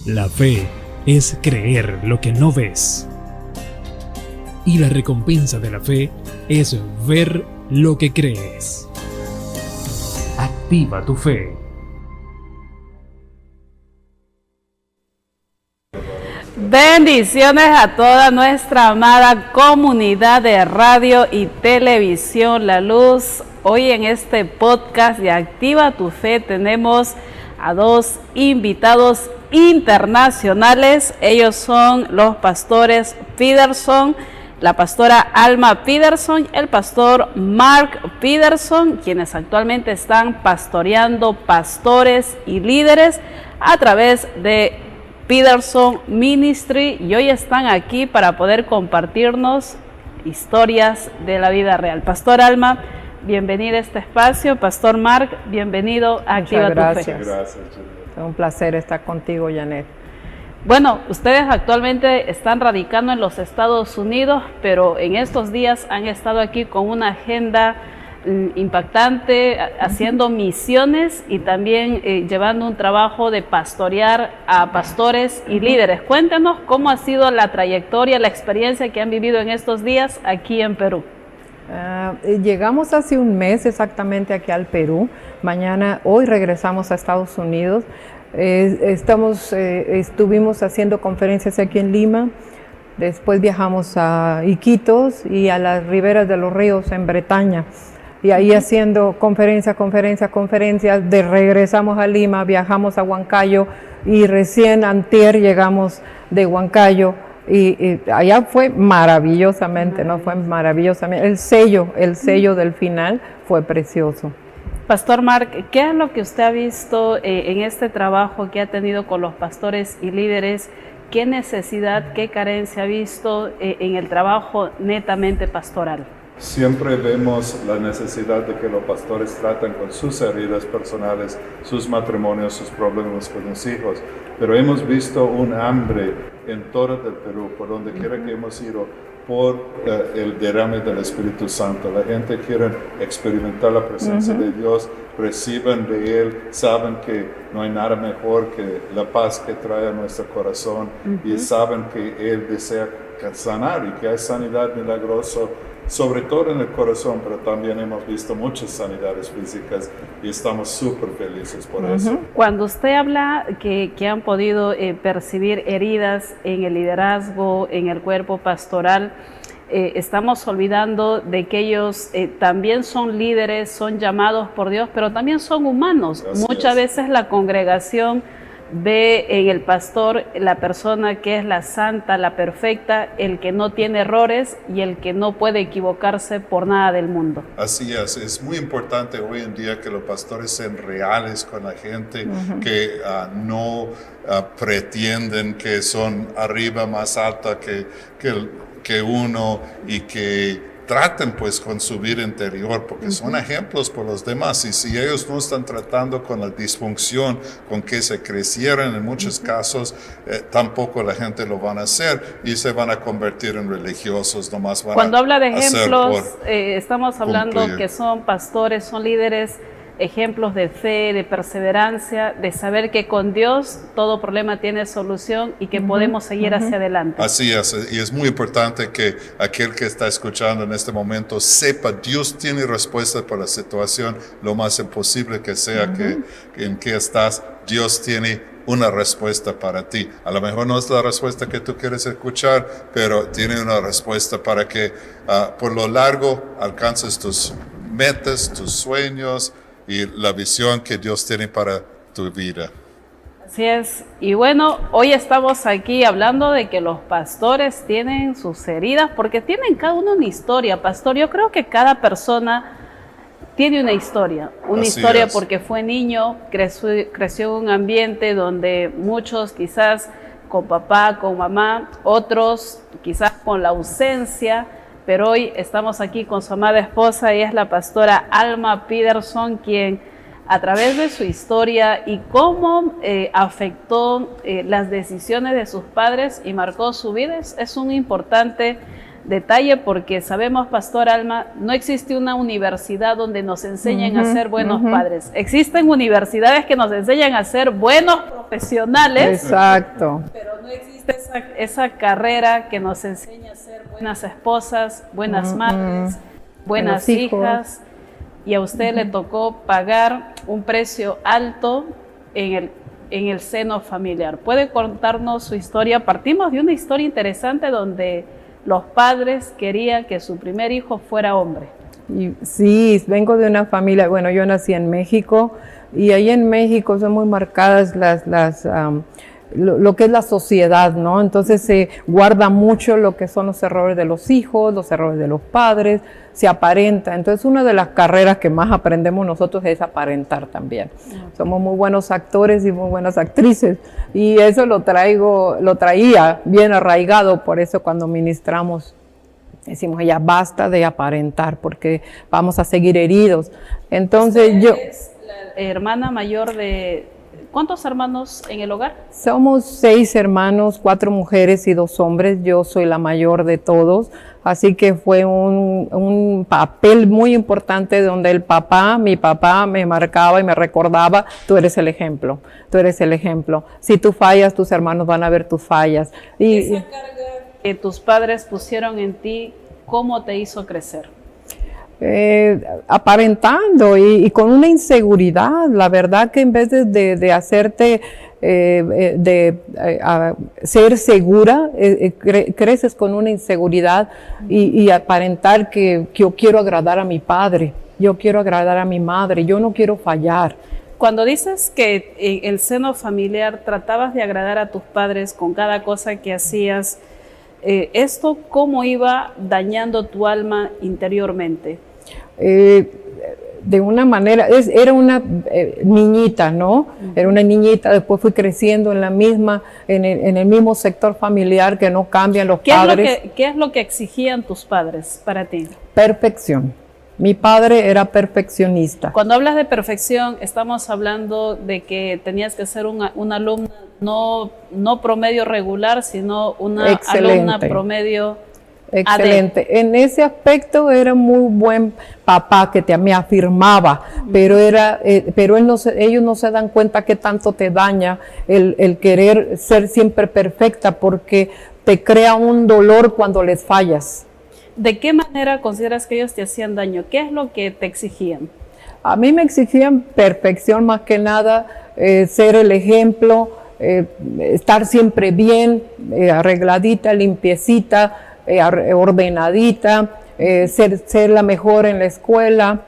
La fe es creer lo que no ves. Y la recompensa de la fe es ver lo que crees. Activa tu fe. Bendiciones a toda nuestra amada comunidad de radio y televisión La Luz. Hoy en este podcast de Activa tu Fe tenemos a dos invitados internacionales. Ellos son los pastores Peterson, la pastora Alma Peterson, el pastor Mark Peterson, quienes actualmente están pastoreando pastores y líderes a través de Peterson Ministry, y hoy están aquí para poder compartirnos historias de la vida real. Pastor Alma, bienvenida a este espacio. Pastor Mark, bienvenido a Activa tu Fe. Gracias. Es un placer estar contigo, Janet. Bueno, ustedes actualmente están radicando en los Estados Unidos, pero en estos días han estado aquí con una agenda impactante, haciendo misiones y también llevando un trabajo de pastorear a pastores y líderes. Cuéntenos cómo ha sido la trayectoria, la experiencia que han vivido en estos días aquí en Perú. Llegamos hace un mes exactamente aquí al Perú. Hoy regresamos a Estados Unidos. Estuvimos haciendo conferencias aquí en Lima. Después viajamos a Iquitos y a las riberas de los ríos en Bretaña. Y ahí haciendo conferencias, regresamos a Lima, viajamos a Huancayo y recién antier llegamos de Huancayo y allá fue maravillosamente, ¿no? Fue maravillosamente. El sello del final fue precioso. Pastor Mark, ¿qué es lo que usted ha visto en este trabajo que ha tenido con los pastores y líderes? ¿Qué necesidad, qué carencia ha visto en el trabajo netamente pastoral? Siempre vemos la necesidad de que los pastores tratan con sus heridas personales, sus matrimonios, sus problemas con los hijos, pero hemos visto un hambre en todo el Perú, por donde quiera que hemos ido, por el derrame del Espíritu Santo. La gente quiere experimentar la presencia de Dios, reciben de Él, saben que no hay nada mejor que la paz que trae a nuestro corazón y saben que Él desea sanar y que hay sanidad milagrosa, sobre todo en el corazón, pero también hemos visto muchas sanidades físicas y estamos súper felices por eso. Cuando usted habla que han podido percibir heridas en el liderazgo, en el cuerpo pastoral, estamos olvidando de que ellos también son líderes, son llamados por Dios, pero también son humanos. Muchas veces la congregación ve en el pastor la persona que es la santa, la perfecta, el que no tiene errores y el que no puede equivocarse por nada del mundo. Así es muy importante hoy en día que los pastores sean reales con la gente, que no pretenden que son arriba, más alta que uno, y que traten pues con su vida interior, porque son ejemplos por los demás, y si ellos no están tratando con la disfunción con que se crecieron en muchos casos, tampoco la gente lo van a hacer y se van a convertir en religiosos, nomás van Cuando a habla de ejemplos, estamos hablando cumplir. Que son pastores, son líderes, ejemplos de fe, de perseverancia, de saber que con Dios todo problema tiene solución y que podemos seguir hacia adelante. Así es, y es muy importante que aquel que está escuchando en este momento sepa, Dios tiene respuesta para la situación, lo más imposible que sea en que estás, Dios tiene una respuesta para ti. A lo mejor no es la respuesta que tú quieres escuchar, pero tiene una respuesta para que por lo largo alcances tus metas, tus sueños y la visión que Dios tiene para tu vida. Así es. Y bueno, hoy estamos aquí hablando de que los pastores tienen sus heridas, porque tienen cada uno una historia. Pastor, yo creo que cada persona tiene una historia porque fue niño, creció en un ambiente donde muchos quizás con papá, con mamá, otros quizás con la ausencia. Pero hoy estamos aquí con su amada esposa, ella es la pastora Alma Peterson, quien a través de su historia y cómo afectó las decisiones de sus padres y marcó su vida, es un importante detalle, porque sabemos, Pastor Alma, no existe una universidad donde nos enseñen a ser buenos padres. Existen universidades que nos enseñan a ser buenos profesionales. Exacto. Pero no existe esa carrera que nos enseña a ser buenas esposas, buenas madres, buenas hijas. Y a usted le tocó pagar un precio alto en el seno familiar. ¿Puede contarnos su historia? Partimos de una historia interesante donde los padres querían que su primer hijo fuera hombre. Sí, vengo de una familia, bueno, yo nací en México y ahí en México son muy marcadas lo que es la sociedad, ¿no? Entonces se guarda mucho lo que son los errores de los hijos, los errores de los padres, se aparenta. Entonces una de las carreras que más aprendemos nosotros es aparentar también. Somos muy buenos actores y muy buenas actrices y eso lo traía bien arraigado, por eso cuando ministramos decimos, ya basta de aparentar porque vamos a seguir heridos. Entonces yo... ¿Es la hermana mayor de... ¿Cuántos hermanos en el hogar? Somos 6 hermanos, 4 mujeres y 2 hombres. Yo soy la mayor de todos, así que fue un papel muy importante donde mi papá me marcaba y me recordaba, tú eres el ejemplo, tú eres el ejemplo. Si tú fallas, tus hermanos van a ver tus fallas. Esa carga que tus padres pusieron en ti, ¿cómo te hizo crecer? Aparentando y con una inseguridad. La verdad que en vez de hacerte ser segura, creces con una inseguridad y aparentar que yo quiero agradar a mi padre, yo quiero agradar a mi madre, yo no quiero fallar. Cuando dices que en el seno familiar tratabas de agradar a tus padres con cada cosa que hacías, ¿esto cómo iba dañando tu alma interiormente? De una manera, era una niñita, ¿no? Era una niñita, después fui creciendo en el mismo sector familiar que no cambian los padres. ¿Qué es lo que exigían tus padres para ti? Perfección. Mi padre era perfeccionista. Cuando hablas de perfección, estamos hablando de que tenías que ser una alumna no promedio regular, sino una alumna promedio. Excelente. En ese aspecto era muy buen papá que me afirmaba, pero ellos no se dan cuenta que tanto te daña el querer ser siempre perfecta, porque te crea un dolor cuando les fallas. ¿De qué manera consideras que ellos te hacían daño? ¿Qué es lo que te exigían? A mí me exigían perfección más que nada, ser el ejemplo, estar siempre bien, arregladita, limpiecita, ordenadita, ser la mejor en la escuela.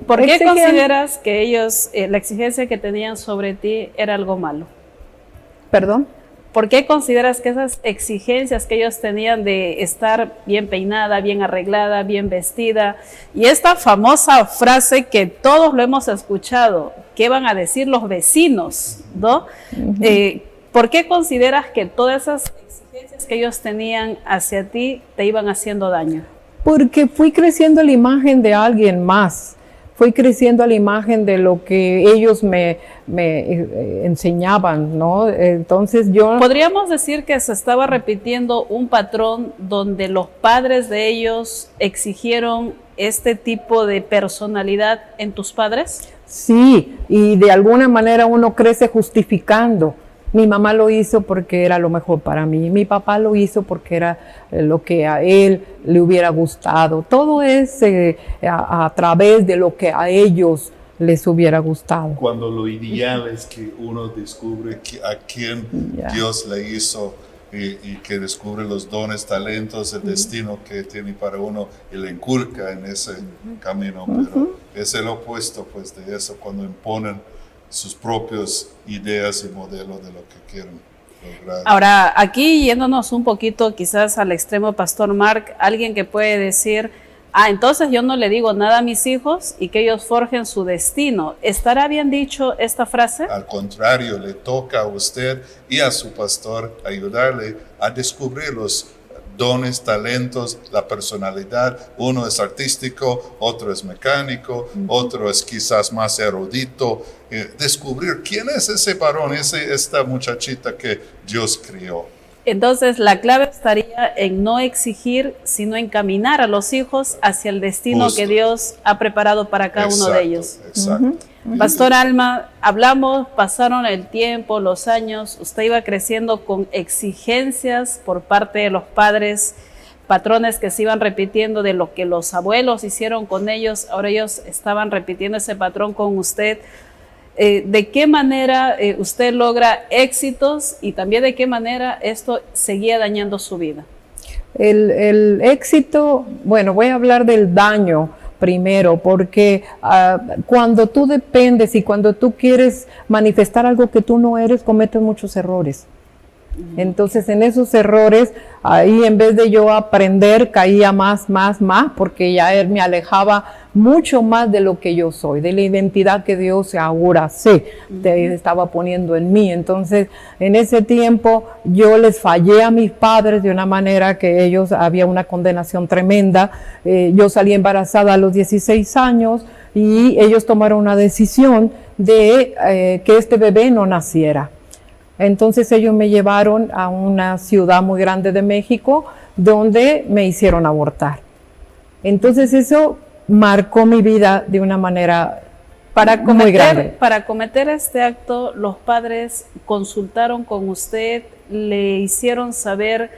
¿Por qué consideras que ellos, la exigencia que tenían sobre ti era algo malo? ¿Perdón? ¿Por qué consideras que esas exigencias que ellos tenían de estar bien peinada, bien arreglada, bien vestida, y esta famosa frase que todos lo hemos escuchado, ¿qué van a decir los vecinos? ¿No? ¿Por qué consideras que todas esas exigencias que ellos tenían hacia ti te iban haciendo daño? Porque fui creciendo la imagen de alguien más. Fui creciendo a la imagen de lo que ellos me enseñaban, ¿no? Entonces yo... ¿Podríamos decir que se estaba repitiendo un patrón donde los padres de ellos exigieron este tipo de personalidad en tus padres? Sí, y de alguna manera uno crece justificando. Mi mamá lo hizo porque era lo mejor para mí. Mi papá lo hizo porque era lo que a él le hubiera gustado. Todo es a través de lo que a ellos les hubiera gustado. Cuando lo ideal es que uno descubre a quién Dios le hizo y que descubre los dones, talentos, el destino que tiene para uno y le inculca en ese camino. Pero es el opuesto pues, de eso, cuando imponen sus propias ideas y modelos de lo que quieren lograr. Ahora, aquí yéndonos un poquito quizás al extremo, Pastor Mark, alguien que puede decir, entonces yo no le digo nada a mis hijos y que ellos forjen su destino. ¿Estará bien dicho esta frase? Al contrario, le toca a usted y a su pastor ayudarle a descubrir los dones, talentos, la personalidad. Uno es artístico, otro es mecánico, otro es quizás más erudito. Descubrir quién es ese varón, esta muchachita que Dios crió. Entonces, la clave estaría en no exigir, sino encaminar a los hijos hacia el destino Justo. que Dios ha preparado para cada uno de ellos. Exacto. Pastor Alma, hablamos, pasaron el tiempo, los años, usted iba creciendo con exigencias por parte de los padres, patrones que se iban repitiendo de lo que los abuelos hicieron con ellos, ahora ellos estaban repitiendo ese patrón con usted. ¿De qué manera usted logra éxitos y también de qué manera esto seguía dañando su vida? El éxito, bueno, voy a hablar del daño primero, porque cuando tú dependes y cuando tú quieres manifestar algo que tú no eres, cometes muchos errores. Entonces, en esos errores, ahí en vez de yo aprender, caía más, porque ya él me alejaba mucho más de lo que yo soy, de la identidad que Dios ahora estaba poniendo en mí. Entonces, en ese tiempo, yo les fallé a mis padres de una manera que ellos, había una condenación tremenda. Yo salí embarazada a los 16 años y ellos tomaron una decisión de que este bebé no naciera. Entonces ellos me llevaron a una ciudad muy grande de México donde me hicieron abortar. Entonces eso marcó mi vida de una manera muy grande. Para cometer este acto, los padres consultaron con usted, le hicieron saber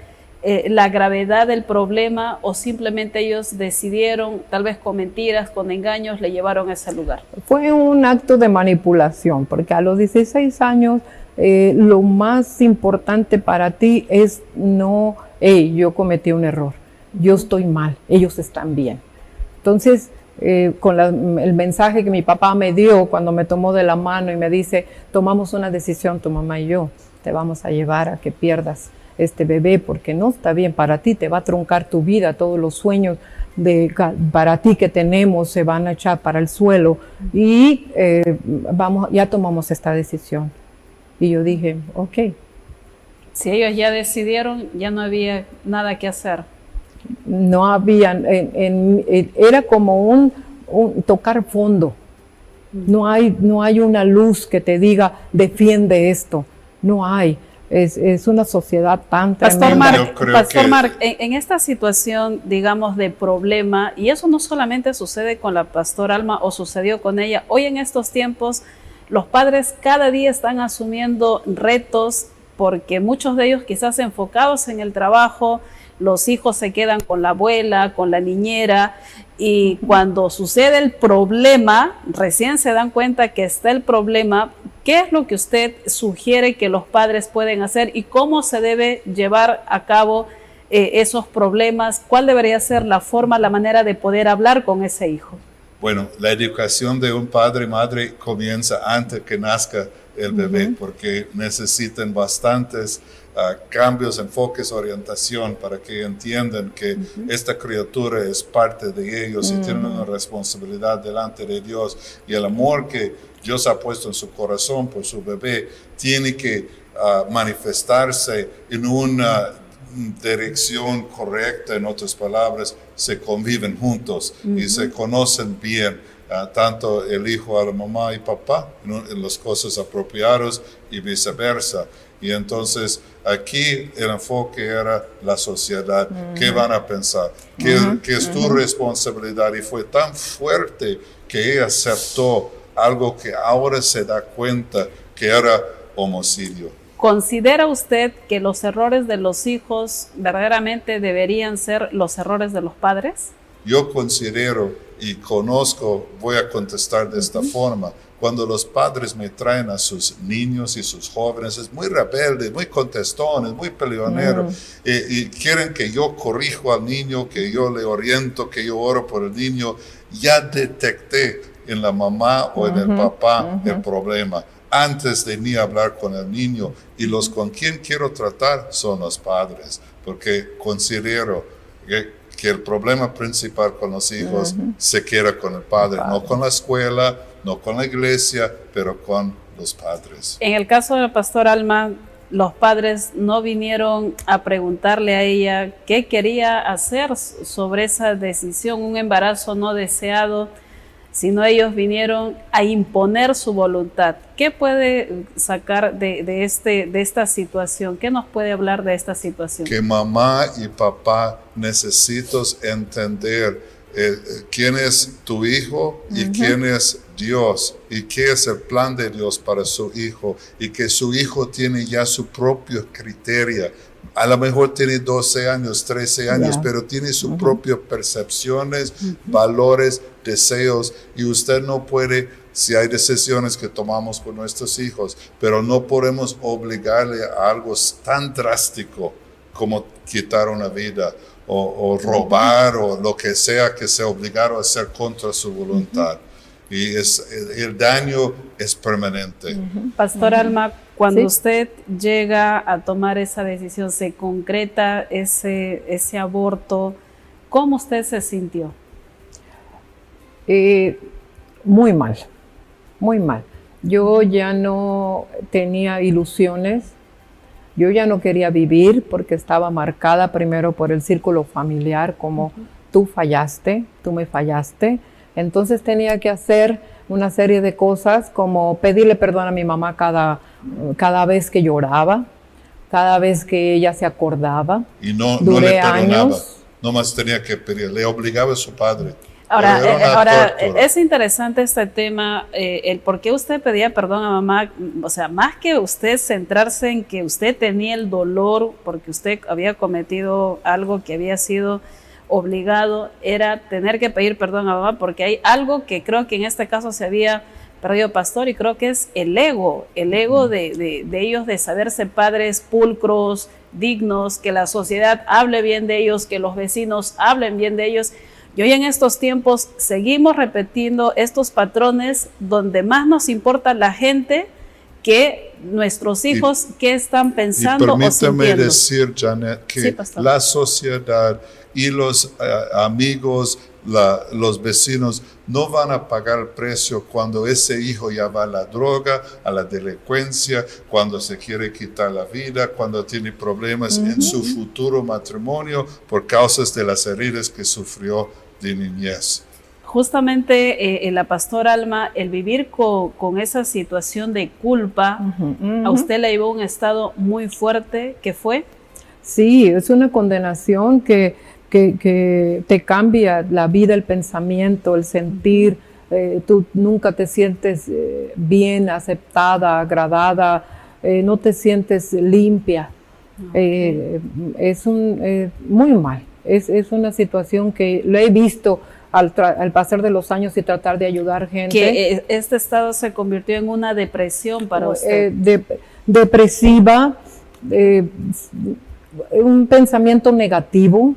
la gravedad del problema o simplemente ellos decidieron, tal vez con mentiras, con engaños, le llevaron a ese lugar. Fue un acto de manipulación, porque a los 16 años lo más importante para ti es no, yo cometí un error, yo estoy mal, ellos están bien. Entonces, con el mensaje que mi papá me dio cuando me tomó de la mano y me dice, tomamos una decisión, tu mamá y yo, te vamos a llevar a que pierdas este bebé porque no está bien para ti, te va a truncar tu vida, todos los sueños para ti que tenemos se van a echar para el suelo y ya tomamos esta decisión. Y yo dije, ok. Si ellos ya decidieron, ya no había nada que hacer. No había, era como un tocar fondo. No hay una luz que te diga, defiende esto. No hay. Es una sociedad tan tremenda. Pastor Mark, en esta situación, digamos, de problema, y eso no solamente sucede con la Pastor Alma o sucedió con ella, hoy en estos tiempos, los padres cada día están asumiendo retos porque muchos de ellos quizás enfocados en el trabajo, los hijos se quedan con la abuela, con la niñera y cuando sucede el problema, recién se dan cuenta que está el problema. ¿Qué es lo que usted sugiere que los padres pueden hacer y cómo se debe llevar a cabo esos problemas? ¿Cuál debería ser la forma, la manera de poder hablar con ese hijo? Bueno, la educación de un padre y madre comienza antes que nazca el bebé, porque necesitan bastantes cambios, enfoques, orientación para que entiendan que esta criatura es parte de ellos y tienen una responsabilidad delante de Dios. Y el amor que Dios ha puesto en su corazón por su bebé tiene que manifestarse en una dirección correcta, en otras palabras, se conviven juntos y se conocen bien, tanto el hijo a la mamá y papá, en las cosas apropiadas y viceversa. Y entonces aquí el enfoque era la sociedad, ¿qué van a pensar? ¿Qué es tu responsabilidad? Y fue tan fuerte que ella aceptó algo que ahora se da cuenta que era homicidio. ¿Considera usted que los errores de los hijos verdaderamente deberían ser los errores de los padres? Yo considero y conozco, voy a contestar de esta forma, cuando los padres me traen a sus niños y sus jóvenes, es muy rebelde, muy contestón, es muy peleonero, y quieren que yo corrijo al niño, que yo le oriento, que yo oro por el niño. Ya detecté en la mamá o en el papá el problema antes de ni hablar con el niño, y los con quien quiero tratar son los padres, porque considero que el problema principal con los hijos se queda con el padre, no con la escuela, no con la iglesia, pero con los padres. En el caso del Pastor Alma, los padres no vinieron a preguntarle a ella qué quería hacer sobre esa decisión, un embarazo no deseado. sino ellos vinieron a imponer su voluntad. ¿Qué puede sacar de esta situación? ¿Qué nos puede hablar de esta situación? Que mamá y papá necesitan entender quién es tu hijo y quién es Dios y qué es el plan de Dios para su hijo, y que su hijo tiene ya su propio criterio. A lo mejor tiene 12 años, 13 años, pero tiene sus propias percepciones, valores, deseos, y usted no puede, si hay decisiones que tomamos con nuestros hijos, pero no podemos obligarle a algo tan drástico como quitar una vida o robar o lo que sea que se obligaron a hacer contra su voluntad. Y el daño es permanente. Pastor Alma, cuando usted llega a tomar esa decisión, se concreta ese aborto, ¿cómo usted se sintió? Muy mal, muy mal. Yo ya no tenía ilusiones, yo ya no quería vivir porque estaba marcada primero por el círculo familiar, como tú fallaste, tú me fallaste. Entonces tenía que hacer una serie de cosas, como pedirle perdón a mi mamá cada vez que lloraba, cada vez que ella se acordaba. Y no le perdonaba, años. nomás tenía que pedir, le obligaba a su padre. Ahora es interesante este tema, el por qué usted pedía perdón a mamá, o sea, más que usted centrarse en que usted tenía el dolor porque usted había cometido algo que había sido obligado, era tener que pedir perdón a mamá, porque hay algo que creo que en este caso se había perdido, pastor, y creo que es el ego de ellos, de saberse padres pulcros, dignos, que la sociedad hable bien de ellos, que los vecinos hablen bien de ellos. Y hoy en estos tiempos seguimos repitiendo estos patrones donde más nos importa la gente que nuestros hijos, qué están pensando o sintiendo. Permítame decir, Janet, que la sociedad y los amigos, los vecinos no van a pagar el precio cuando ese hijo ya va a la droga, a la delincuencia, cuando se quiere quitar la vida, cuando tiene problemas en su futuro matrimonio por causas de las heridas que sufrió de niñez. Justamente la pastora Alma, el vivir con esa situación de culpa, a usted le llevó a un estado muy fuerte, ¿qué fue? Sí, es una condenación que te cambia la vida, el pensamiento, el sentir. Tú nunca te sientes bien, aceptada, agradada, no te sientes limpia. Es muy mal. Es una situación que lo he visto al pasar de los años y tratar de ayudar gente. Que este estado se convirtió en una depresión para usted. Depresiva, un pensamiento negativo.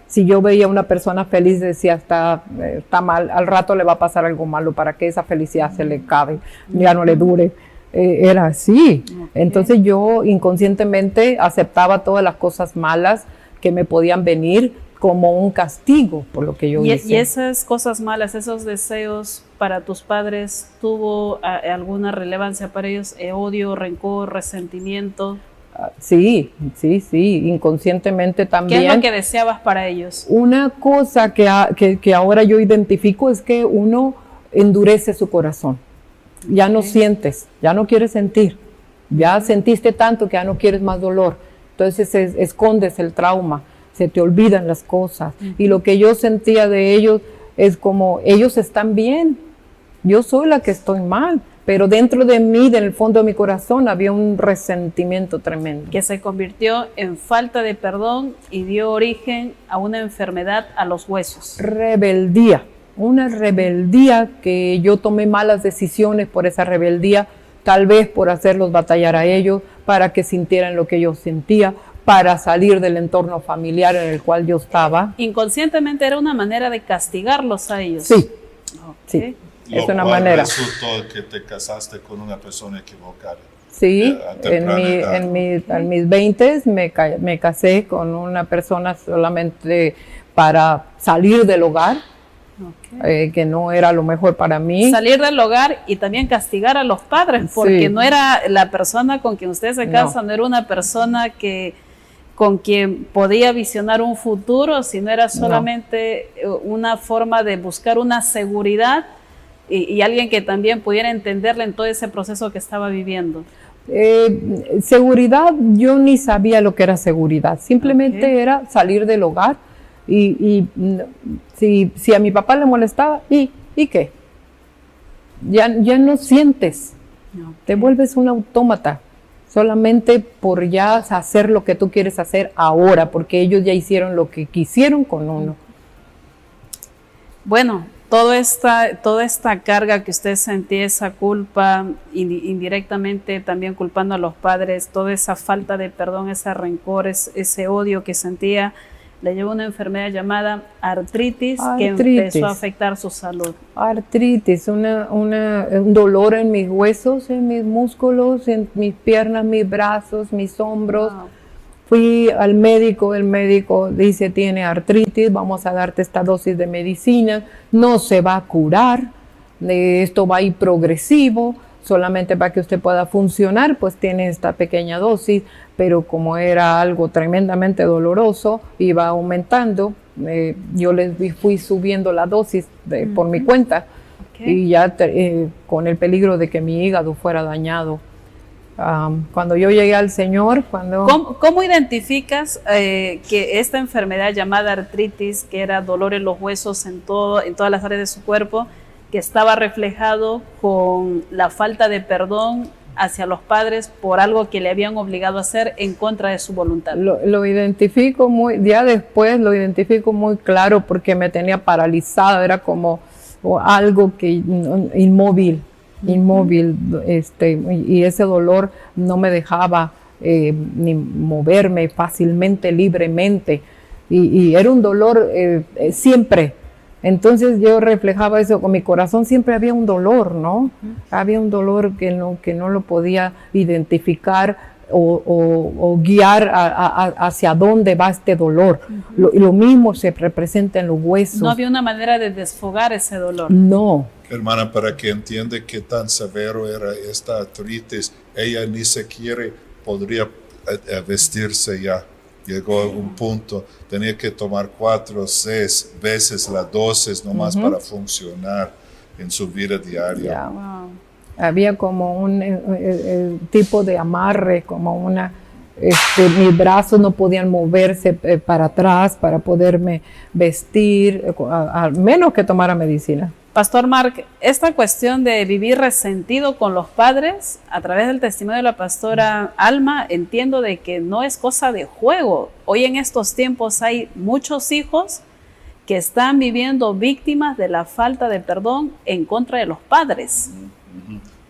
Si yo veía a una persona feliz, decía, está mal, al rato le va a pasar algo malo para que esa felicidad se le acabe, ya no le dure. Era así. Entonces yo inconscientemente aceptaba todas las cosas malas que me podían venir como un castigo por lo que yo hice. ¿Y esas cosas malas, esos deseos para tus padres, tuvo alguna relevancia para ellos? ¿Odio, rencor, resentimiento? Sí, inconscientemente también. ¿Qué es lo que deseabas para ellos? Una cosa que ahora yo identifico es que uno endurece su corazón. Ya no sientes, ya no quieres sentir. Ya sentiste tanto que ya no quieres más dolor. Entonces escondes el trauma, se te olvidan las cosas. Y lo que yo sentía de ellos es como, ellos están bien, yo soy la que estoy mal. Pero dentro de mí, en el fondo de mi corazón, había un resentimiento tremendo. Que se convirtió en falta de perdón y dio origen a una enfermedad a los huesos. Rebeldía, una rebeldía que yo tomé malas decisiones por esa rebeldía, tal vez por hacerlos batallar a ellos, para que sintieran lo que yo sentía, para salir del entorno familiar en el cual yo estaba. Inconscientemente era una manera de castigarlos a ellos. Sí, sí. Es una manera. Resultó que te casaste con una persona equivocada. Sí, en mis 20s me casé con una persona solamente para salir del hogar, que no era lo mejor para mí. Salir del hogar y también castigar a los padres, porque no era la persona con quien usted se casa, no era una persona con quien podía visionar un futuro, sino era solamente una forma de buscar una seguridad y alguien que también pudiera entenderle en todo ese proceso que estaba viviendo? Seguridad, yo ni sabía lo que era seguridad, simplemente era salir del hogar y si a mi papá le molestaba, ¿y qué? Ya no sientes, te vuelves un autómata, solamente por ya hacer lo que tú quieres hacer ahora, porque ellos ya hicieron lo que quisieron con uno. Bueno, toda esta carga que usted sentía, esa culpa, indirectamente también culpando a los padres, toda esa falta de perdón, ese rencor, ese odio que sentía, le llevó una enfermedad llamada artritis que empezó a afectar su salud. Artritis, un dolor en mis huesos, en mis músculos, en mis piernas, mis brazos, mis hombros. Wow. Fui al médico, el médico dice tiene artritis, vamos a darte esta dosis de medicina, no se va a curar, esto va a ir progresivo, solamente para que usted pueda funcionar, pues tiene esta pequeña dosis, pero como era algo tremendamente doloroso, iba aumentando, yo les fui subiendo la dosis por mi cuenta, y ya con el peligro de que mi hígado fuera dañado. Cuando yo llegué al Señor, ¿Cómo identificas que esta enfermedad llamada artritis, que era dolor en los huesos en todas las áreas de su cuerpo, que estaba reflejado con la falta de perdón hacia los padres por algo que le habían obligado a hacer en contra de su voluntad? Lo identifico ya después lo identifico muy claro porque me tenía paralizada, era como algo inmóvil, y ese dolor no me dejaba ni moverme fácilmente, libremente, y era un dolor siempre. Entonces yo reflejaba eso con mi corazón, siempre había un dolor, ¿no? Había un dolor que no lo podía identificar o guiar hacia dónde va este dolor. Lo mismo se representa en los huesos. No había una manera de desfogar ese dolor. No. Hermana, para que entienda qué tan severo era esta artritis, ella ni siquiera podría vestirse ya. Llegó a un punto, tenía que tomar 4 o 6 veces la dosis nomás para funcionar en su vida diaria. Yeah. Wow. Había como un tipo de amarre, como mis brazos no podían moverse para atrás para poderme vestir, a menos que tomara medicina. Pastor Mark, esta cuestión de vivir resentido con los padres, a través del testimonio de la pastora Alma, entiendo de que no es cosa de juego. Hoy en estos tiempos hay muchos hijos que están viviendo víctimas de la falta de perdón en contra de los padres.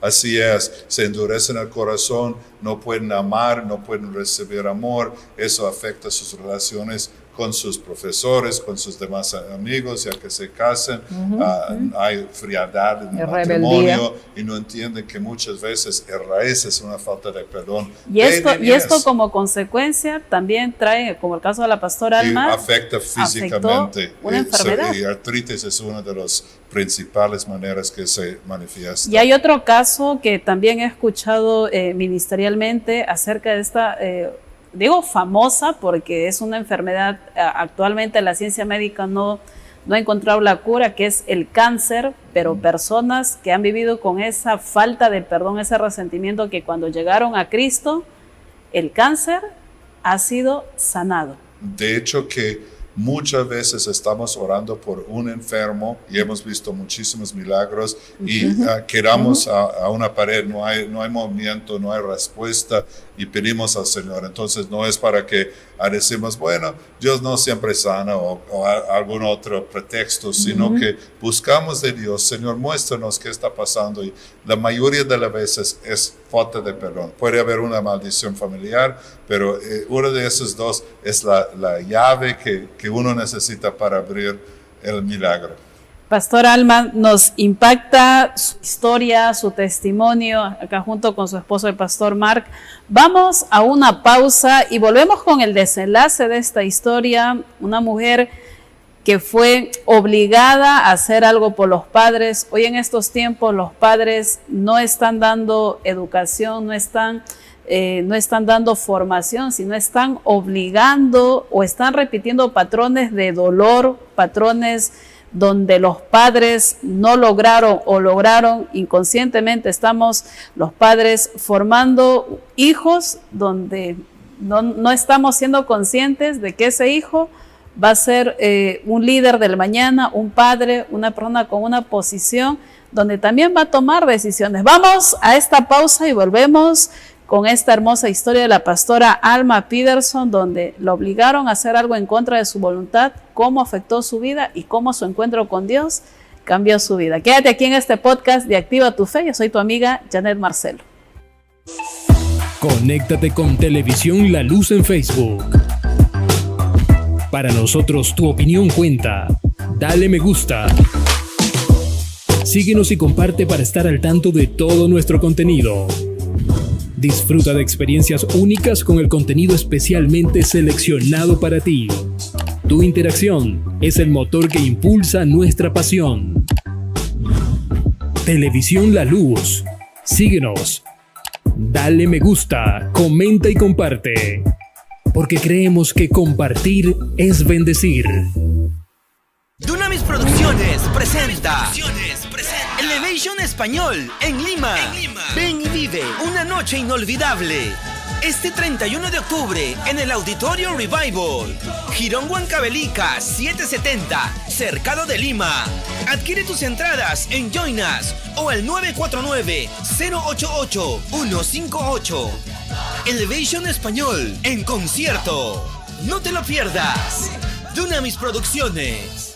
Así es, se endurecen el corazón, no pueden amar, no pueden recibir amor, eso afecta sus relaciones con sus profesores, con sus demás amigos, ya que se casan, hay frialdad en el matrimonio y no entienden que muchas veces el raíz es una falta de perdón. Y esto como consecuencia también trae, como el caso de la pastora Alma, afecta físicamente. Una enfermedad. Y artritis es una de las principales maneras que se manifiesta. Y hay otro caso que también he escuchado ministerialmente acerca de esta... digo famosa porque es una enfermedad, actualmente la ciencia médica no ha encontrado la cura, que es el cáncer, pero personas que han vivido con esa falta de perdón, ese resentimiento, que cuando llegaron a Cristo, el cáncer ha sido sanado. De hecho que muchas veces estamos orando por un enfermo y hemos visto muchísimos milagros y quedamos a una pared, no hay movimiento, no hay respuesta y pedimos al Señor. Entonces no es para que decimos, bueno, Dios no siempre sana o algún otro pretexto, sino que buscamos de Dios, Señor, muéstranos qué está pasando, y la mayoría de las veces es falta de perdón. Puede haber una maldición familiar, pero una de esas dos es la llave que uno necesita para abrir el milagro. Pastor Alma, nos impacta su historia, su testimonio, acá junto con su esposo, el Pastor Mark. Vamos a una pausa y volvemos con el desenlace de esta historia. Una mujer que fue obligada a hacer algo por los padres. Hoy en estos tiempos los padres no están dando educación, no están dando formación, sino están obligando o están repitiendo patrones de dolor, patrones donde los padres no lograron o lograron inconscientemente, estamos los padres formando hijos donde no estamos siendo conscientes de que ese hijo va a ser un líder del mañana, un padre, una persona con una posición donde también va a tomar decisiones. Vamos a esta pausa y volvemos con esta hermosa historia de la pastora Alma Peterson, donde lo obligaron a hacer algo en contra de su voluntad, cómo afectó su vida y cómo su encuentro con Dios cambió su vida. Quédate aquí en este podcast de Activa tu Fe. Yo soy tu amiga Janet Marcelo. Conéctate con Televisión La Luz en Facebook. Para nosotros tu opinión cuenta. Dale me gusta. Síguenos y comparte para estar al tanto de todo nuestro contenido. Disfruta de experiencias únicas con el contenido especialmente seleccionado para ti. Tu interacción es el motor que impulsa nuestra pasión. Televisión La Luz. Síguenos. Dale me gusta, comenta y comparte. Porque creemos que compartir es bendecir. Dunamis Producciones presenta Elevation Español en Lima. Ven y vive una noche inolvidable. Este 31 de octubre en el Auditorio Revival. Girón Huancavelica 770, Cercado de Lima. Adquiere tus entradas en Joinas o al 949-088-158. Elevation Español en concierto. No te lo pierdas. Dunamis Producciones.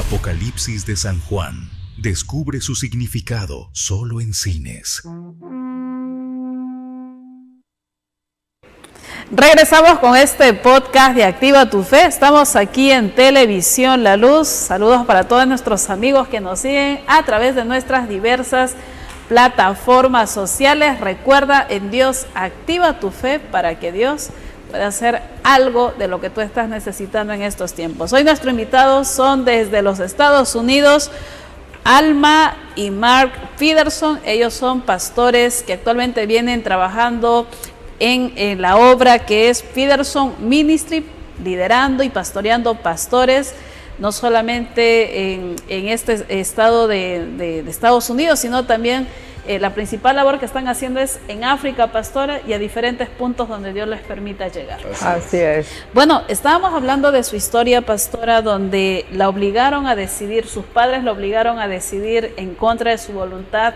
Apocalipsis de San Juan. Descubre su significado solo en cines. Regresamos con este podcast de Activa tu Fe. Estamos aquí en Televisión La Luz. Saludos para todos nuestros amigos que nos siguen a través de nuestras diversas plataformas sociales. Recuerda, en Dios activa tu fe para que Dios pueda hacer algo de lo que tú estás necesitando en estos tiempos. Hoy nuestros invitados son desde los Estados Unidos, Alma y Mark Peterson. Ellos son pastores que actualmente vienen trabajando en la obra que es Peterson Ministry, liderando y pastoreando pastores, no solamente en este estado de Estados Unidos, sino también la principal labor que están haciendo es en África, pastora, y a diferentes puntos donde Dios les permita llegar. Así es. Bueno, estábamos hablando de su historia, pastora, donde la obligaron a decidir, sus padres la obligaron a decidir en contra de su voluntad,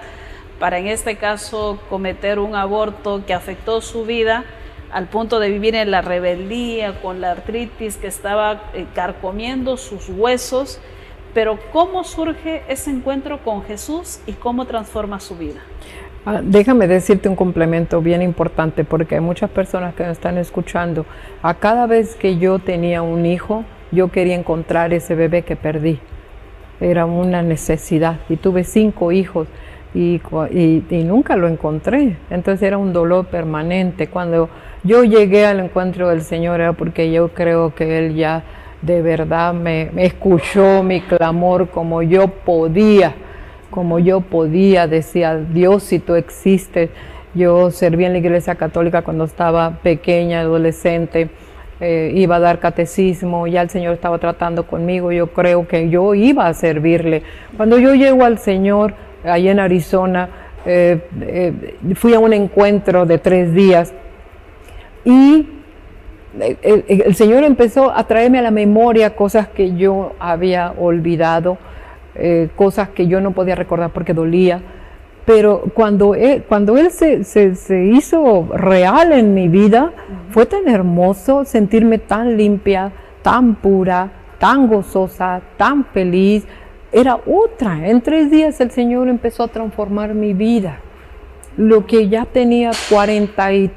para en este caso cometer un aborto que afectó su vida al punto de vivir en la rebeldía, con la artritis que estaba carcomiendo sus huesos. Pero ¿cómo surge ese encuentro con Jesús y cómo transforma su vida? Déjame decirte un complemento bien importante, porque hay muchas personas que me están escuchando. A cada vez que yo tenía un hijo, yo quería encontrar ese bebé que perdí. Era una necesidad. Y tuve 5 hijos y nunca lo encontré. Entonces era un dolor permanente. Cuando yo llegué al encuentro del Señor era porque yo creo que Él ya de verdad me escuchó mi clamor como yo podía, decía: Dios, si tú existes. Yo serví en la Iglesia Católica cuando estaba pequeña, adolescente, iba a dar catecismo, ya el Señor estaba tratando conmigo, yo creo que yo iba a servirle. Cuando yo llego al Señor, allá en Arizona, fui a un encuentro de 3 días y el Señor empezó a traerme a la memoria cosas que yo había olvidado, cosas que yo no podía recordar porque dolía. Pero cuando Él se hizo real en mi vida, fue tan hermoso sentirme tan limpia, tan pura, tan gozosa, tan feliz. Era otra. En 3 días el Señor empezó a transformar mi vida. Lo que ya tenía 40 y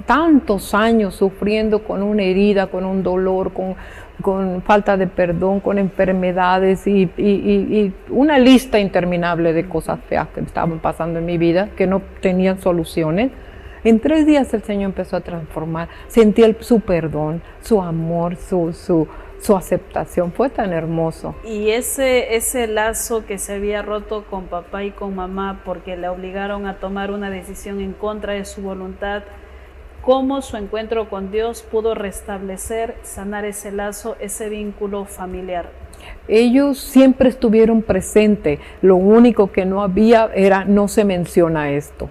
tantos años sufriendo con una herida, con un dolor, con falta de perdón, con enfermedades y una lista interminable de cosas feas que estaban pasando en mi vida, que no tenían soluciones. En 3 días el Señor empezó a transformar. Sentí su perdón, su amor, su aceptación. Fue tan hermoso. Y ese lazo que se había roto con papá y con mamá porque le obligaron a tomar una decisión en contra de su voluntad, ¿cómo su encuentro con Dios pudo restablecer, sanar ese lazo, ese vínculo familiar? Ellos siempre estuvieron presentes. Lo único que no había no se menciona esto.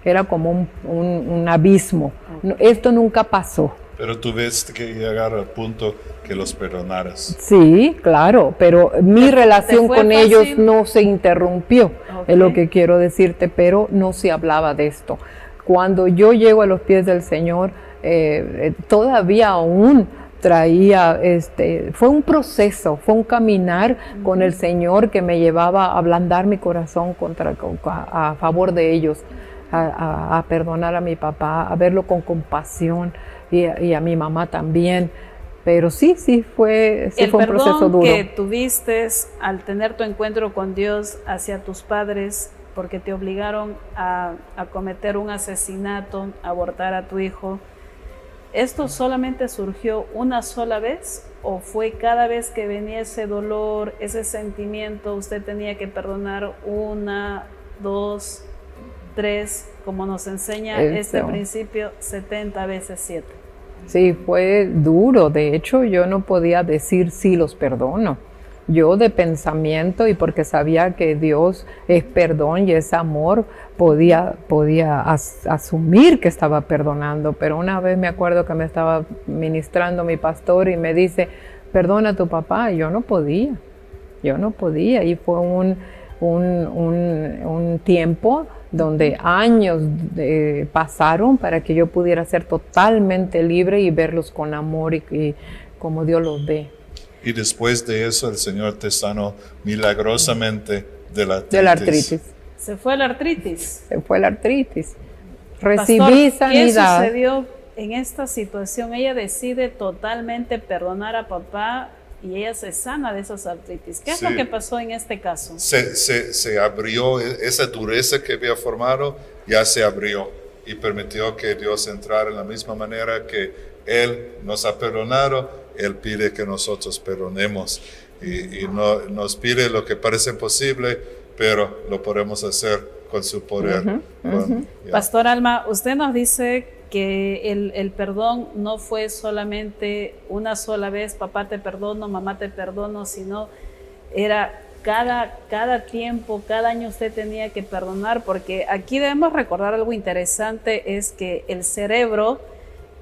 Era como un abismo. Okay. Esto nunca pasó. Pero tuviste que llegar al punto que los perdonaras. Sí, claro, pero mi relación con fácil? Ellos no se interrumpió, Okay. Es lo que quiero decirte, pero no se hablaba de esto. Cuando yo llego a los pies del Señor, todavía aún traía, fue un proceso, fue un caminar con el Señor que me llevaba a ablandar mi corazón a favor de ellos, a perdonar a mi papá, a verlo con compasión y a mi mamá también. Pero sí fue un proceso duro. El perdón que tuviste al tener tu encuentro con Dios hacia tus padres, porque te obligaron a cometer un asesinato, a abortar a tu hijo, ¿esto solamente surgió una sola vez o fue cada vez que venía ese dolor, ese sentimiento, usted tenía que perdonar 1, 2, 3, como nos enseña este principio, 70 veces 7? Sí, fue duro. De hecho, yo no podía decir sí los perdono. Yo de pensamiento y porque sabía que Dios es perdón y es amor, podía asumir que estaba perdonando. Pero una vez me acuerdo que me estaba ministrando mi pastor y me dice, perdona a tu papá. Y yo no podía. Y fue un tiempo donde años pasaron para que yo pudiera ser totalmente libre y verlos con amor y como Dios los ve. Y después de eso el Señor te sanó milagrosamente de la artritis. ¿Se fue la artritis? Se fue la artritis. Recibí sanidad. ¿Qué sucedió en esta situación? Ella decide totalmente perdonar a papá y ella se sana de esas artritis. ¿Qué es lo que pasó en este caso? Se abrió, esa dureza que había formado ya se abrió y permitió que Dios entrara en la misma manera que Él nos ha perdonado. Él pide que nosotros perdonemos y no nos pide lo que parece imposible, pero lo podemos hacer con su poder. Pastor Alma, usted nos dice que el perdón no fue solamente una sola vez, papá te perdono, mamá te perdono, sino era cada tiempo, cada año usted tenía que perdonar, porque aquí debemos recordar algo interesante, es que el cerebro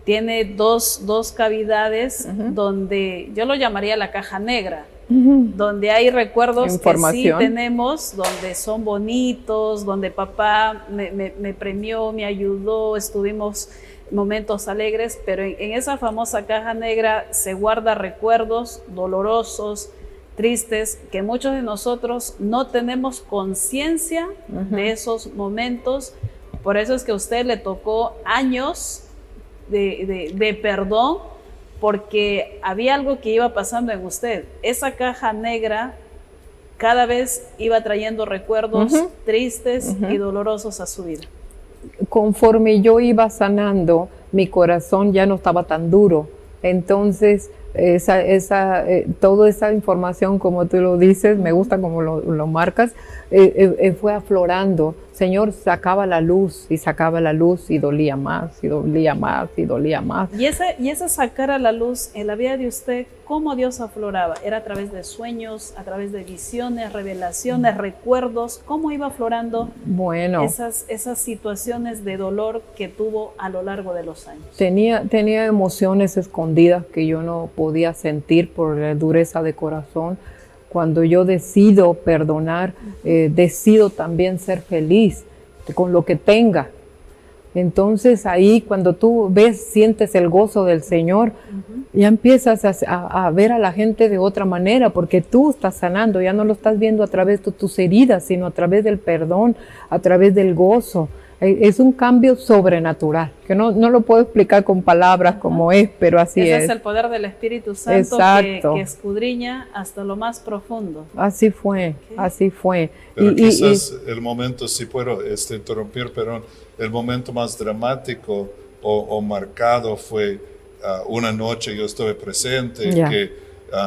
tiene dos cavidades donde yo lo llamaría la caja negra, donde hay recuerdos que sí tenemos, donde son bonitos, donde papá me premió, me ayudó, estuvimos momentos alegres, pero en esa famosa caja negra se guardan recuerdos dolorosos, tristes, que muchos de nosotros no tenemos conciencia de esos momentos. Por eso es que a usted le tocó años de perdón, porque había algo que iba pasando en usted. Esa caja negra cada vez iba trayendo recuerdos tristes y dolorosos a su vida. Conforme yo iba sanando, mi corazón ya no estaba tan duro. Entonces, toda esa información, como tú lo dices, me gusta como lo marcas, fue aflorando. Señor sacaba la luz y sacaba la luz y dolía más y dolía más y dolía más. Y ese sacar a la luz en la vida de usted, ¿cómo Dios afloraba? ¿Era a través de sueños, a través de visiones, revelaciones, recuerdos? ¿Cómo iba aflorando esas situaciones de dolor que tuvo a lo largo de los años? Tenía emociones escondidas que yo no podía sentir por la dureza de corazón. Cuando yo decido perdonar, decido también ser feliz con lo que tenga. Entonces ahí cuando tú sientes el gozo del Señor, ya empiezas a ver a la gente de otra manera, porque tú estás sanando, ya no lo estás viendo a través de tus heridas, sino a través del perdón, a través del gozo. Es un cambio sobrenatural, que no lo puedo explicar con palabras como es, pero así es. Ese es el poder del Espíritu Santo que escudriña hasta lo más profundo. Así fue, así fue. Pero quizás el momento, si puedo interrumpir, perdón, el momento más dramático o marcado fue una noche, yo estuve presente, que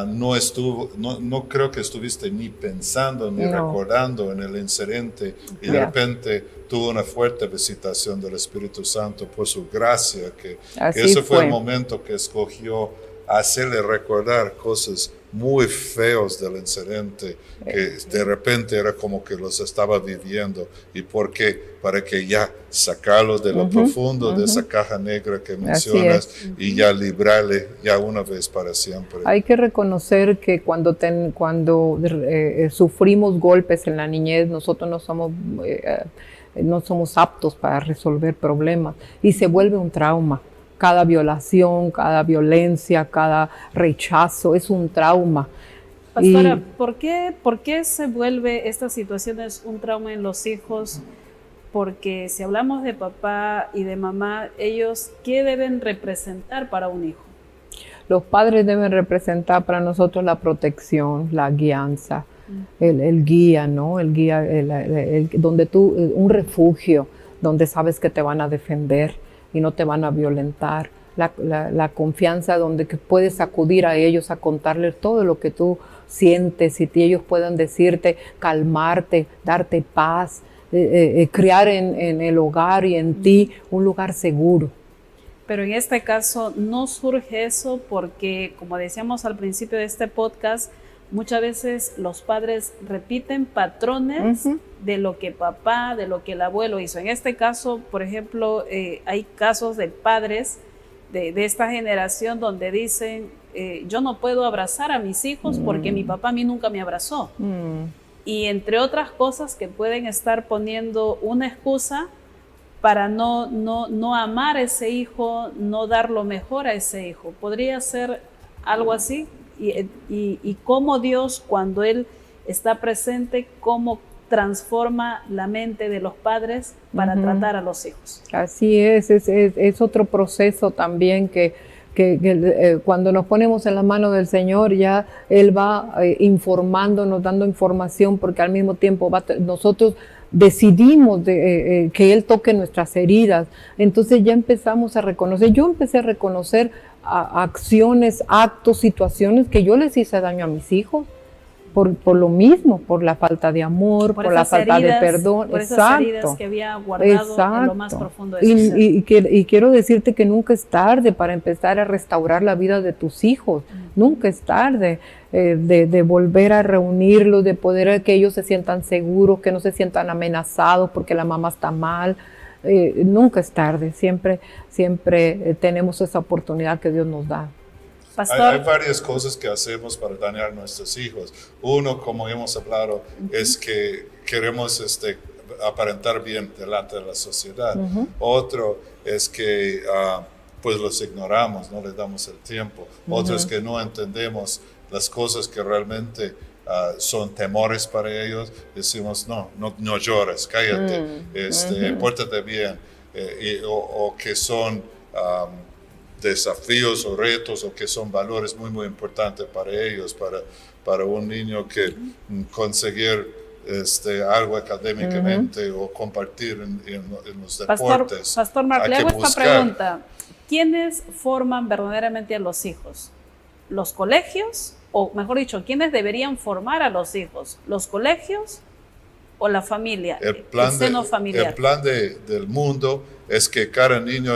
no creo que estuviste ni pensando ni recordando en el incidente y de repente tuvo una fuerte visitación del Espíritu Santo por su gracia, que ese fue el momento que escogió hacerle recordar cosas muy feos del incidente, que de repente era como que los estaba viviendo. ¿Y por qué? Para que ya sacarlos de lo profundo, de esa caja negra que mencionas, y ya librarle ya una vez para siempre. Hay que reconocer que cuando sufrimos golpes en la niñez, nosotros no somos aptos para resolver problemas y se vuelve un trauma. Cada violación, cada violencia, cada rechazo es un trauma. Pastora, ¿por qué se vuelve estas situaciones un trauma en los hijos? Porque si hablamos de papá y de mamá, ellos, ¿qué deben representar para un hijo? Los padres deben representar para nosotros la protección, la guianza, el guía, ¿no? El guía, donde un refugio, donde sabes que te van a defender y no te van a violentar, la confianza donde que puedes acudir a ellos a contarles todo lo que tú sientes y ellos puedan decirte, calmarte, darte paz, crear en el hogar y en ti un lugar seguro. Pero en este caso no surge eso porque, como decíamos al principio de este podcast, muchas veces los padres repiten patrones de lo que papá, de lo que el abuelo hizo. En este caso, por ejemplo, hay casos de padres de esta generación donde dicen, yo no puedo abrazar a mis hijos porque mi papá a mí nunca me abrazó. Y entre otras cosas que pueden estar poniendo una excusa para no amar a ese hijo, no dar lo mejor a ese hijo. ¿Podría ser algo así? Y cómo Dios, cuando Él está presente, cómo transforma la mente de los padres para tratar a los hijos. Así es otro proceso también que cuando nos ponemos en las manos del Señor, ya Él va informándonos, dando información, porque al mismo tiempo nosotros decidimos que Él toque nuestras heridas. Entonces ya empezamos a reconocer, yo empecé a reconocer acciones, actos, situaciones que yo les hice daño a mis hijos por lo mismo, por la falta de amor, por la falta de perdón. Por esas heridas que había guardado en lo más profundo de su ser. Y quiero decirte que nunca es tarde para empezar a restaurar la vida de tus hijos. Nunca es tarde de volver a reunirlos, de poder que ellos se sientan seguros, que no se sientan amenazados porque la mamá está mal. Nunca es tarde, siempre tenemos esa oportunidad que Dios nos da. Hay varias cosas que hacemos para dañar a nuestros hijos. Uno, como hemos hablado, es que queremos aparentar bien delante de la sociedad. Otro es que pues los ignoramos, no les damos el tiempo. Otro es que no entendemos las cosas que realmente son temores para ellos. Decimos, no llores, cállate, pórtate bien. O que son desafíos o retos o que son valores muy, muy importantes para ellos, para un niño que conseguir algo académicamente o compartir en los deportes. Pastor Mark, le hago esta pregunta. ¿Quiénes forman verdaderamente a los hijos? ¿Los colegios? O mejor dicho, ¿quiénes deberían formar a los hijos? ¿Los colegios o la familia, El seno familiar? El plan del mundo es que cada niño,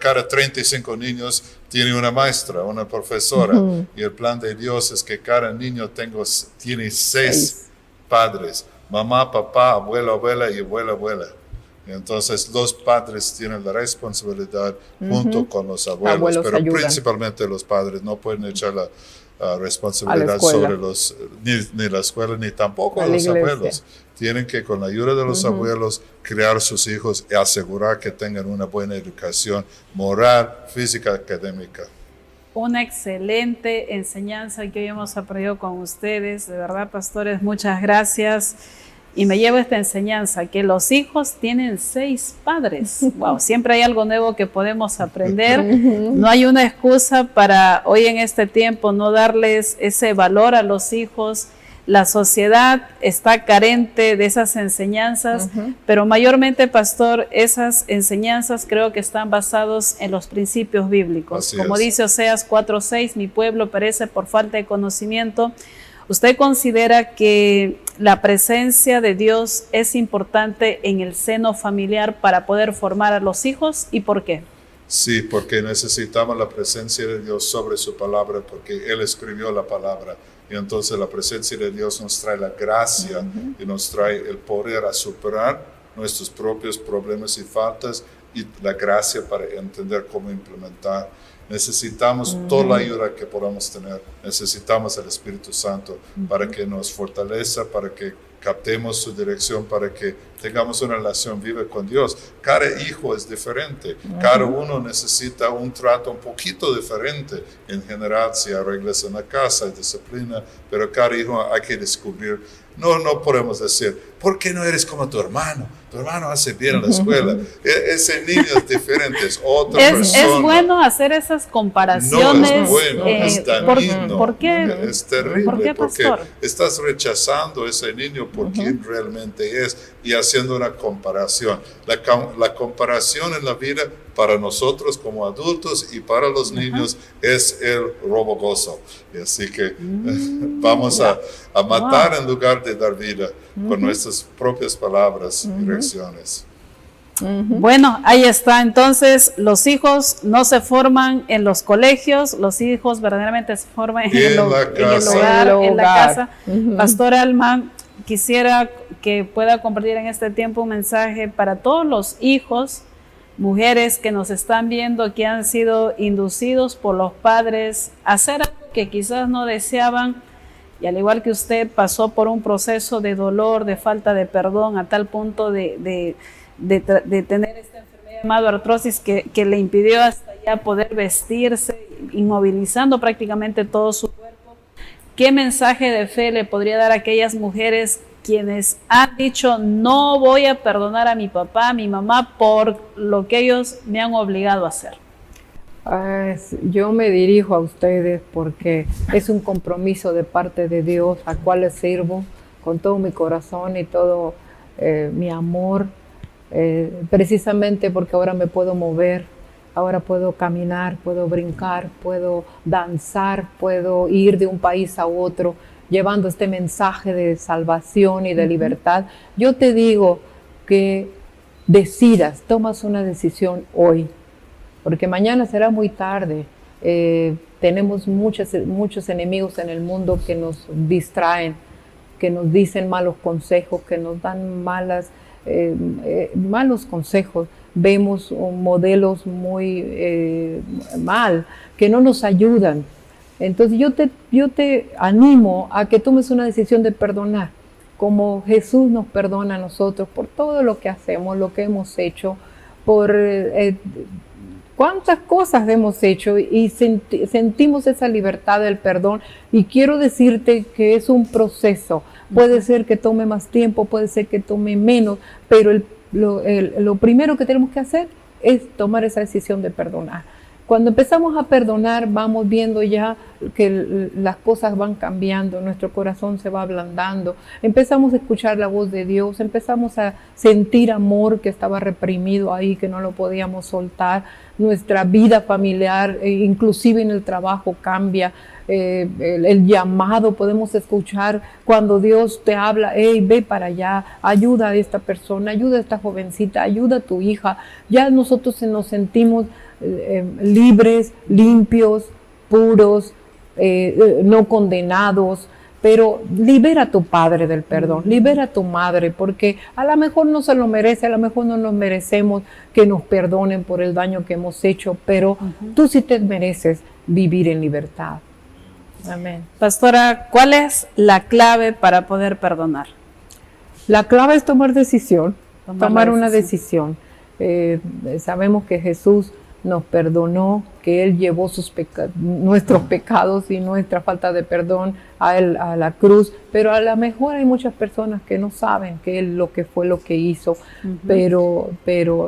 cada 35 niños tiene una maestra, una profesora. Y el plan de Dios es que cada niño tiene 6 padres. Mamá, papá, abuela, abuela y abuela, abuela. Y entonces los padres tienen la responsabilidad junto con los abuelos, pero ayudan. Principalmente los padres no pueden echar la responsabilidad sobre ni la escuela ni tampoco a los abuelos. Tienen que, con la ayuda de los abuelos, criar sus hijos y asegurar que tengan una buena educación moral, física, académica. Una excelente enseñanza que hoy hemos aprendido con ustedes. De verdad, pastores, muchas gracias. Y me llevo esta enseñanza, que los hijos tienen 6 padres. Wow, siempre hay algo nuevo que podemos aprender. No hay una excusa para hoy en este tiempo no darles ese valor a los hijos. La sociedad está carente de esas enseñanzas, pero mayormente, pastor, esas enseñanzas creo que están basados en los principios bíblicos. Como dice Oseas 4:6, mi pueblo perece por falta de conocimiento. ¿Usted considera que la presencia de Dios es importante en el seno familiar para poder formar a los hijos? ¿Y por qué? Sí, porque necesitamos la presencia de Dios sobre su palabra, porque Él escribió la palabra. Y entonces la presencia de Dios nos trae la gracia y nos trae el poder a superar nuestros propios problemas y faltas y la gracia para entender cómo implementar. Necesitamos toda la ayuda que podamos tener. Necesitamos el Espíritu Santo para que nos fortalezca, para que captemos su dirección, para que tengamos una relación viva con Dios. Cada hijo es diferente. Cada uno necesita un trato un poquito diferente. En general, si hay reglas en la casa, hay disciplina, pero cada hijo hay que descubrir. No podemos decir, ¿por qué no eres como tu hermano? Tu hermano hace bien en la escuela. Ese niño es diferente, es otra persona. Es bueno hacer esas comparaciones. No es bueno, es dañino. ¿Por qué? Es terrible. ¿Por qué, pastor? Porque estás rechazando a ese niño por quien realmente es y haciendo una comparación. La comparación en la vida para nosotros como adultos y para los niños es el robo gozo. Y así que vamos a matar en lugar de dar vida con nuestras propias palabras y reacciones. Bueno, ahí está. Entonces, los hijos no se forman en los colegios, los hijos verdaderamente se forman en el hogar, en la casa. Pastor Alma, quisiera que pueda compartir en este tiempo un mensaje para todos los hijos, mujeres que nos están viendo, que han sido inducidos por los padres a hacer algo que quizás no deseaban, y al igual que usted pasó por un proceso de dolor, de falta de perdón, a tal punto de tener esta enfermedad llamada artrosis que le impidió hasta ya poder vestirse, inmovilizando prácticamente todo su cuerpo. ¿Qué mensaje de fe le podría dar a aquellas mujeres quienes han dicho, no voy a perdonar a mi papá, a mi mamá, por lo que ellos me han obligado a hacer? Yo me dirijo a ustedes porque es un compromiso de parte de Dios al cual les sirvo con todo mi corazón y todo mi amor, precisamente porque ahora me puedo mover, ahora puedo caminar, puedo brincar, puedo danzar, puedo ir de un país a otro llevando este mensaje de salvación y de libertad. Yo te digo que tomas una decisión hoy, porque mañana será muy tarde. Tenemos muchos enemigos en el mundo que nos distraen, que nos dicen malos consejos, que nos dan malos consejos. Vemos modelos muy mal, que no nos ayudan. Entonces yo te animo a que tomes una decisión de perdonar, como Jesús nos perdona a nosotros por todo lo que hacemos, lo que hemos hecho, por cuántas cosas hemos hecho y sentimos esa libertad del perdón. Y quiero decirte que es un proceso. Puede ser que tome más tiempo, puede ser que tome menos, pero lo primero que tenemos que hacer es tomar esa decisión de perdonar. Cuando empezamos a perdonar, vamos viendo ya que las cosas van cambiando, nuestro corazón se va ablandando, empezamos a escuchar la voz de Dios, empezamos a sentir amor que estaba reprimido ahí, que no lo podíamos soltar, nuestra vida familiar, inclusive en el trabajo cambia, el llamado, podemos escuchar cuando Dios te habla, hey, ve para allá, ayuda a esta persona, ayuda a esta jovencita, ayuda a tu hija, ya nosotros nos sentimos libres, limpios, puros, no condenados, pero libera a tu padre del perdón, libera a tu madre, porque a lo mejor no se lo merece, a lo mejor no nos merecemos que nos perdonen por el daño que hemos hecho, pero tú sí te mereces vivir en libertad. Amén. Pastora, ¿cuál es la clave para poder perdonar? La clave es tomar decisión, tomar una decisión. Sabemos que Jesús nos perdonó, que Él llevó nuestros pecados y nuestra falta de perdón a la cruz, pero a lo mejor hay muchas personas que no saben que Él lo que hizo, pero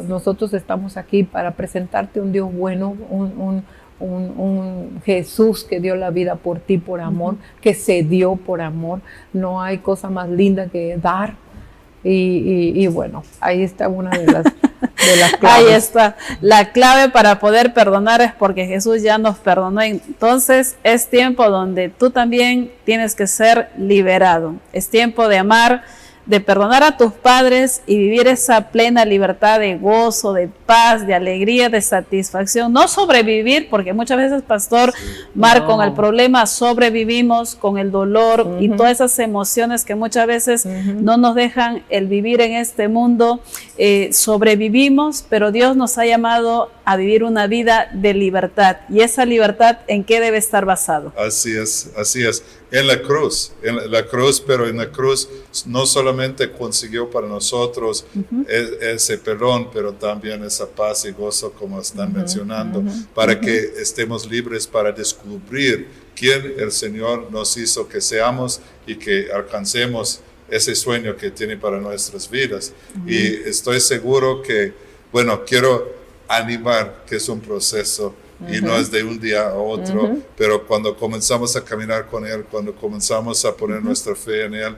nosotros estamos aquí para presentarte un Dios bueno, un Jesús que dio la vida por ti por amor, que se dio por amor. No hay cosa más linda que dar. Y bueno, ahí está una de las claves. Ahí está. La clave para poder perdonar es porque Jesús ya nos perdonó. Entonces es tiempo donde tú también tienes que ser liberado. Es tiempo de amar, de perdonar a tus padres y vivir esa plena libertad de gozo, de paz, de alegría, de satisfacción. No sobrevivir, porque muchas veces, Pastor Marc, con el problema sobrevivimos con el dolor y todas esas emociones que muchas veces no nos dejan el vivir en este mundo. Sobrevivimos, pero Dios nos ha llamado a vivir una vida de libertad. ¿Y esa libertad en qué debe estar basado? Así es, así es. En la cruz, pero en la cruz no solamente consiguió para nosotros ese perdón, pero también esa paz y gozo, como están mencionando, para que estemos libres para descubrir quién el Señor nos hizo que seamos y que alcancemos ese sueño que tiene para nuestras vidas. Y estoy seguro que, bueno, quiero animar que es un proceso y no es de un día a otro, pero cuando comenzamos a caminar con Él, cuando comenzamos a poner nuestra fe en Él,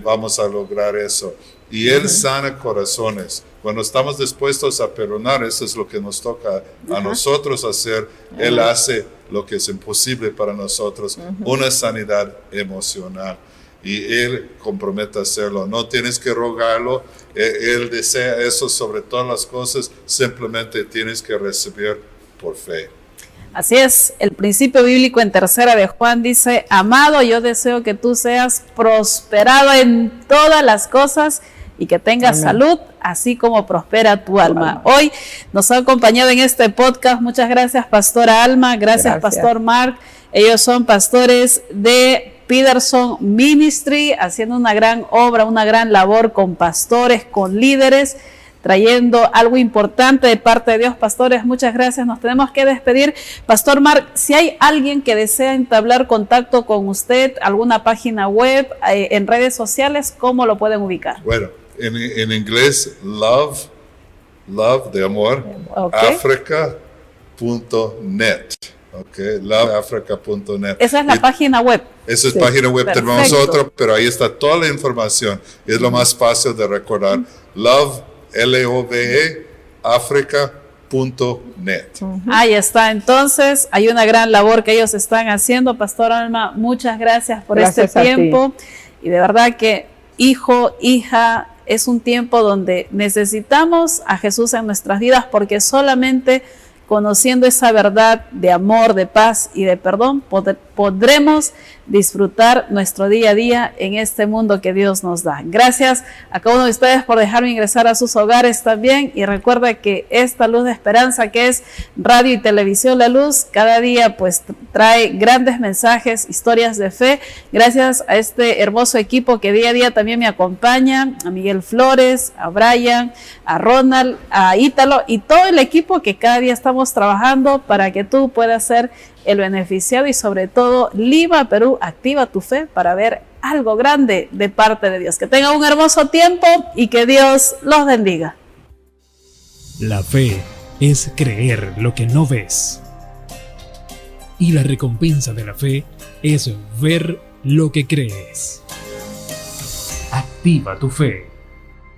vamos a lograr eso. Y Él sana corazones. Cuando estamos dispuestos a perdonar, eso es lo que nos toca a nosotros hacer. Él hace lo que es imposible para nosotros, una sanidad emocional. Y Él compromete a hacerlo. No tienes que rogarlo. Él desea eso sobre todas las cosas. Simplemente tienes que recibir por fe. Así es, el principio bíblico en 3 de Juan dice: amado, yo deseo que tú seas prosperado en todas las cosas y que tengas salud, así como prospera tu alma. Hoy nos ha acompañado en este podcast. Muchas gracias, Pastora Alma. Gracias. Pastor Marc. Ellos son pastores de Peterson Ministry, haciendo una gran obra, una gran labor con pastores, con líderes, trayendo algo importante de parte de Dios. Pastores, muchas gracias. Nos tenemos que despedir. Pastor Marc, si hay alguien que desea entablar contacto con usted, alguna página web, en redes sociales, ¿cómo lo pueden ubicar? Bueno, en inglés, love de amor, africa.net. Okay, loveafrica.net. Esa es la página web. Esa es página web de nosotros, pero ahí está toda la información. Es lo más fácil de recordar. LOVE, africa.net. Ahí está. Entonces, hay una gran labor que ellos están haciendo. Pastor Alma, muchas gracias por este tiempo. Y de verdad que, hijo, hija, es un tiempo donde necesitamos a Jesús en nuestras vidas, porque solamente conociendo esa verdad de amor, de paz y de perdón, podremos disfrutar nuestro día a día en este mundo que Dios nos da. Gracias a cada uno de ustedes por dejarme ingresar a sus hogares también, y recuerda que esta luz de esperanza que es radio y televisión La Luz, cada día pues trae grandes mensajes, historias de fe. Gracias a este hermoso equipo que día a día también me acompaña, a Miguel Flores, a Brian, a Ronald, a Ítalo y todo el equipo que cada día estamos trabajando para que tú puedas ser el beneficiado, y sobre todo Lima, Perú, activa tu fe para ver algo grande de parte de Dios. Que tengan un hermoso tiempo y que Dios los bendiga. La fe es creer lo que no ves. Y la recompensa de la fe es ver lo que crees. Activa tu fe.